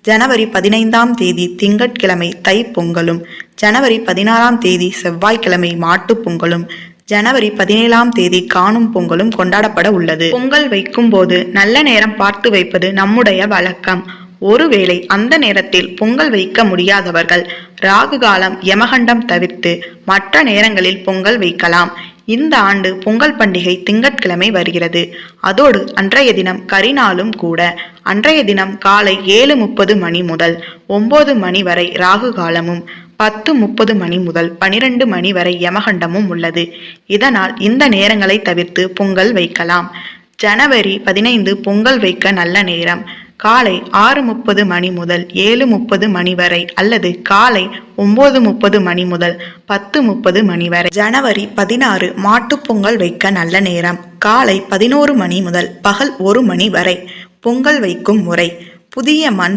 ஜனவரி 15ஆம் தேதி திங்கட்கிழமை தைப்பொங்கலும், ஜனவரி 16ஆம் தேதி செவ்வாய்க்கிழமை மாட்டுப் பொங்கலும், ஜனவரி 17ஆம் தேதி காணும் பொங்கலும் கொண்டாடப்பட உள்ளது. பொங்கல் வைக்கும் போது நல்ல நேரம் பார்த்து வைப்பது நம்முடைய வழக்கம். ஒருவேளை அந்த நேரத்தில் பொங்கல் வைக்க முடியாதவர்கள் ராகு காலம், யமகண்டம் தவிர்த்து மற்ற நேரங்களில் பொங்கல் வைக்கலாம். இந்த ஆண்டு பொங்கல் பண்டிகை திங்கட்கிழமை வருகிறது. அதோடு அன்றைய தினம் கரிநாளும் கூட. அன்றைய தினம் காலை 7:30 மணி முதல் 9 மணி வரை ராகு காலமும், 10:30 மணி முதல் 12 மணி வரை யமகண்டமும் உள்ளது. இதனால் இந்த நேரங்களை தவிர்த்து பொங்கல் வைக்கலாம். ஜனவரி 15 பொங்கல் வைக்க நல்ல நேரம் காலை 6:30 மணி முதல் 7:30 மணி வரை அல்லது காலை 9:30 மணி முதல் 10:30 மணி வரை. ஜனவரி 16 மாட்டுப் பொங்கல் வைக்க நல்ல நேரம் காலை 11 மணி முதல் பகல் 1 மணி வரை. பொங்கல் வைக்கும் முறை: புதிய மண்